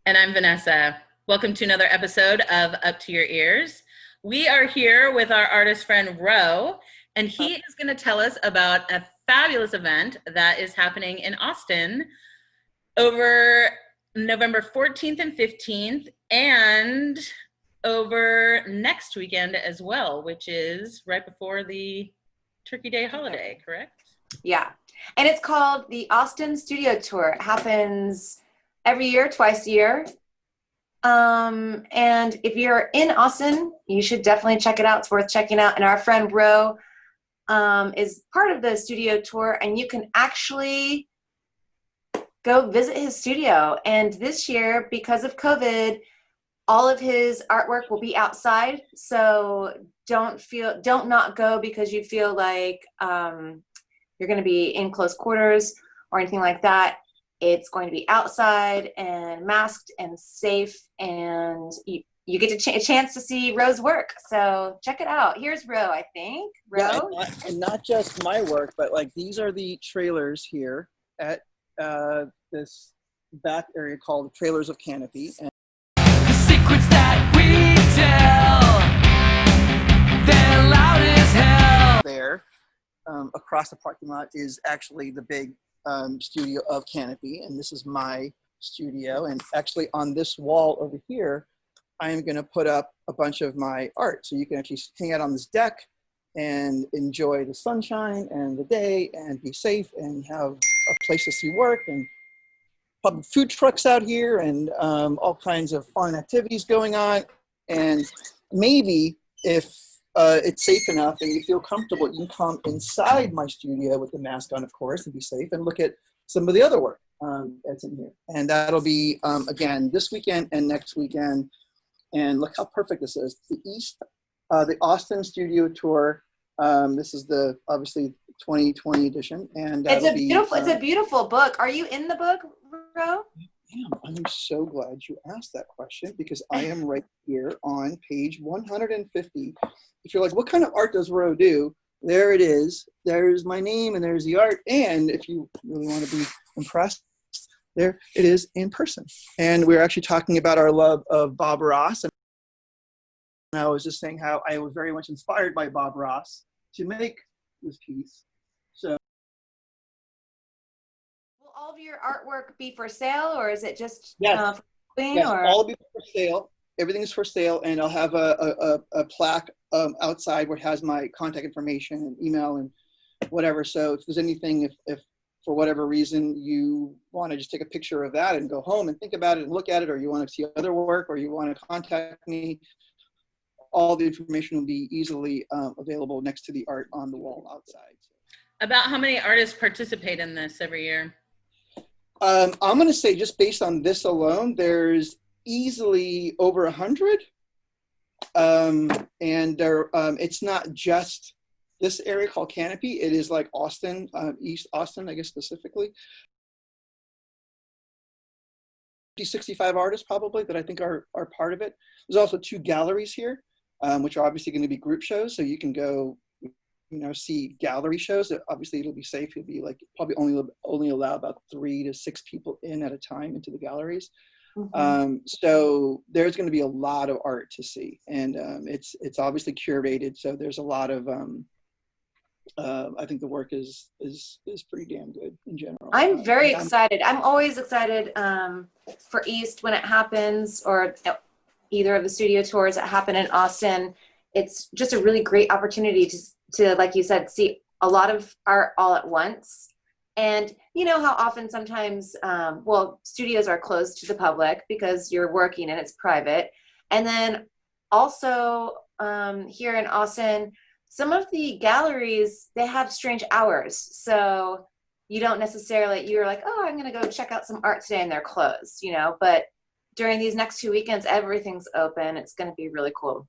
And I'm Vanessa. Welcome to another episode of Up to Your Ears. We are here with our artist friend Ro, and he is going to tell us about a fabulous event that is happening in Austin over November 14th and 15th, and over next weekend as well, which is right before the Turkey Day holiday, correct? Yeah. And it's called the Austin Studio Tour. It happens every year, twice a year. And if you're in Austin, you should definitely check it out. It's worth checking out. And our friend Ro is part of the studio tour, and you can actually go visit his studio. And this year, because of COVID, all of his artwork will be outside. So don't not go because you feel like you're going to be in close quarters or anything like that. It's going to be outside and masked and safe, and you get a chance to see Ro's work. So check it out. Here's Ro, I think. Ro? Yeah, and not just my work, but like these are the trailers here at this back area called Trailers of Canopy. And the secrets that we tell, they're loud as hell. There, across the parking lot is actually the big studio of Canopy, and this is my studio. And actually on this wall over here, I am going to put up a bunch of my art, so you can actually hang out on this deck and enjoy the sunshine and the day and be safe and have a place to see work, and public food trucks out here, and all kinds of fun activities going on. And maybe if it's safe enough and you feel comfortable, you can come inside my studio with the mask on, of course, and be safe and look at some of the other work that's in here. And that'll be, again, this weekend and next weekend. And look how perfect this is. The Austin Studio Tour. This is the, obviously, 2020 edition. And it's a beautiful book. Are you in the book, Ro? I'm so glad you asked that question, because I am right here on page 150. If you're like, what kind of art does Ro do? There it is. There's my name and there's the art. And if you really want to be impressed, there it is in person. And we're actually talking about our love of Bob Ross. And I was just saying how I was very much inspired by Bob Ross to make this piece. So All of your artwork be for sale, or is it just yes, for Queen? yes, or? all of it for sale. Everything is for sale, and I'll have a plaque outside where it has my contact information and email and whatever. So if there's anything, if for whatever reason you want to just take a picture of that and go home and think about it and look at it, or you want to see other work, or you want to contact me, all the information will be easily available next to the art on the wall outside. About how many artists participate in this every year? I'm going to say, just based on this alone, there's easily over 100. And there, it's not just this area called Canopy. It is like Austin, East Austin, I guess specifically. 65 artists probably that I think are part of it. There's also 2 galleries here, which are obviously going to be group shows. So you can go, see gallery shows. Obviously it'll be safe. You'll be like probably only allow about 3 to 6 people in at a time into the galleries. Mm-hmm. So there's going to be a lot of art to see, and it's obviously curated. So there's a lot of I think the work is pretty damn good in general. I'm very excited. I'm always excited for East when it happens, or either of the studio tours that happen in Austin. It's just a really great opportunity to, like you said, see a lot of art all at once. And you know how often sometimes, studios are closed to the public because you're working and it's private. And then also here in Austin, some of the galleries, they have strange hours. So you don't necessarily, you're like, oh, I'm going to go check out some art today, and they're closed, But during these next 2 weekends, everything's open. It's going to be really cool.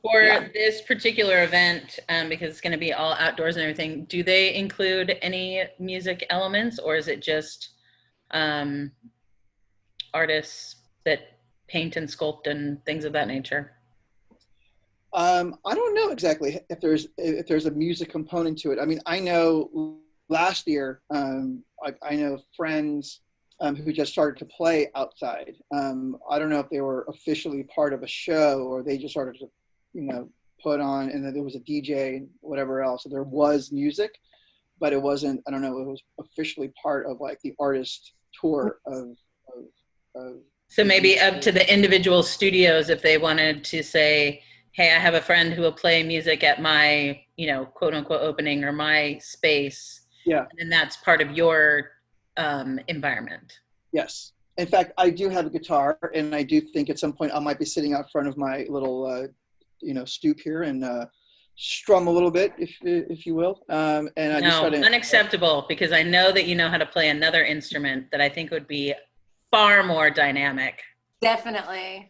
For this particular event, because it's going to be all outdoors and everything, do they include any music elements, or is it just artists that paint and sculpt and things of that nature? I don't know exactly if there's a music component to it. I mean, I know last year, I know friends who just started to play outside. I don't know if they were officially part of a show or they just started to, put on, and then there was a DJ and whatever else. So there was music, but it wasn't, I don't know, it was officially part of like the artist tour of So maybe up to the individual studios if they wanted to say, hey, I have a friend who will play music at my, quote unquote opening or my space. Yeah. And that's part of your environment. Yes. In fact, I do have a guitar, and I do think at some point I might be sitting out front of my little, stoop here and strum a little bit, if you will. And I No, just try to unacceptable, because I know that you know how to play another instrument that I think would be far more dynamic. Definitely.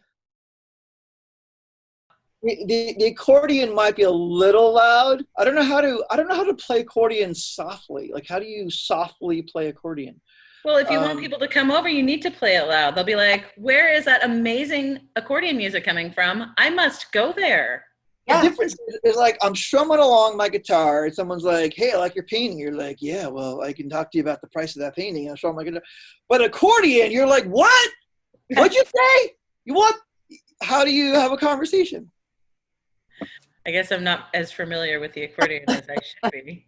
The accordion might be a little loud. I don't know how to play accordion softly. Like, how do you softly play accordion? Well, if you want people to come over, you need to play it loud. They'll be like, where is that amazing accordion music coming from? I must go there. Yeah. The difference is like, I'm strumming along my guitar and someone's like, hey, I like your painting. You're like, yeah, well, I can talk to you about the price of that painting. I'm strumming my guitar. But accordion, you're like, what? What'd you say? How do you have a conversation? I guess I'm not as familiar with the accordion as I should be.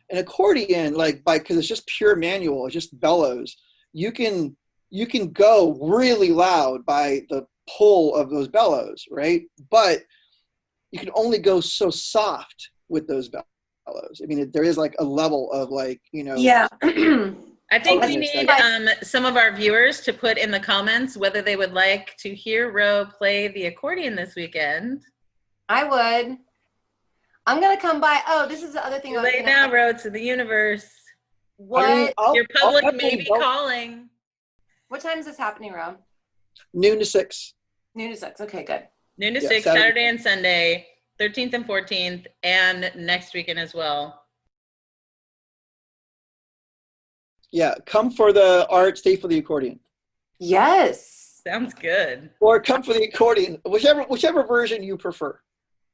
An accordion, because it's just pure manual, it's just bellows. You can go really loud by the pull of those bellows, right? But you can only go so soft with those bellows. I mean, there is like a level of Yeah. I think we Okay, need some of our viewers to put in the comments whether they would like to hear Ro play the accordion this weekend. I would. I'm gonna come by. Oh, this is the other thing. Too late now, Ro, to the universe. What? Your public I'll may be calling. What time is this happening, Ro? noon to 6. Noon to 6. Okay, good. Noon to Yeah, 6, Saturday and Sunday, 13th and 14th, and next weekend as well. Yeah, come for the art, stay for the accordion. Yes. Sounds good. Or come for the accordion, whichever version you prefer.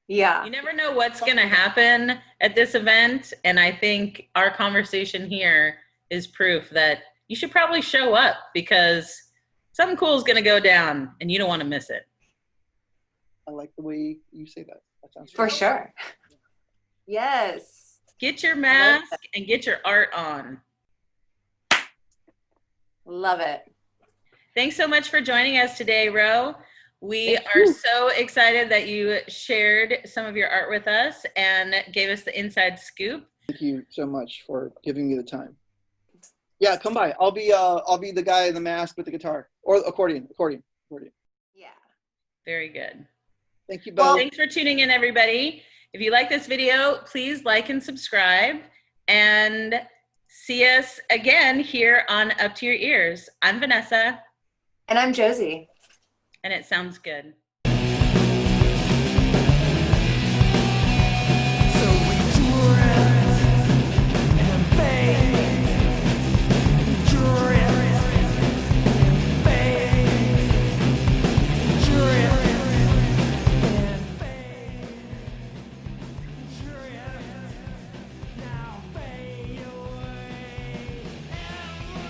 Yeah. You never know what's going to happen at this event, and I think our conversation here is proof that you should probably show up because something cool is going to go down, and you don't want to miss it. I like the way you say that. That sounds For good. sure. Yes. Get your mask and get your art on. Love it. Thanks so much for joining us today, Ro. We Thank are you. so excited that you shared some of your art with us and gave us the inside scoop. Thank you so much for giving me the time. Yeah, come by. I'll be the guy in the mask with the guitar or accordion. Yeah. Very good. Thank you Well, both. thanks for tuning in, everybody. If you like this video, please like and subscribe, and see us again here on Up to Your Ears. I'm Vanessa. And I'm Josie. And it sounds good.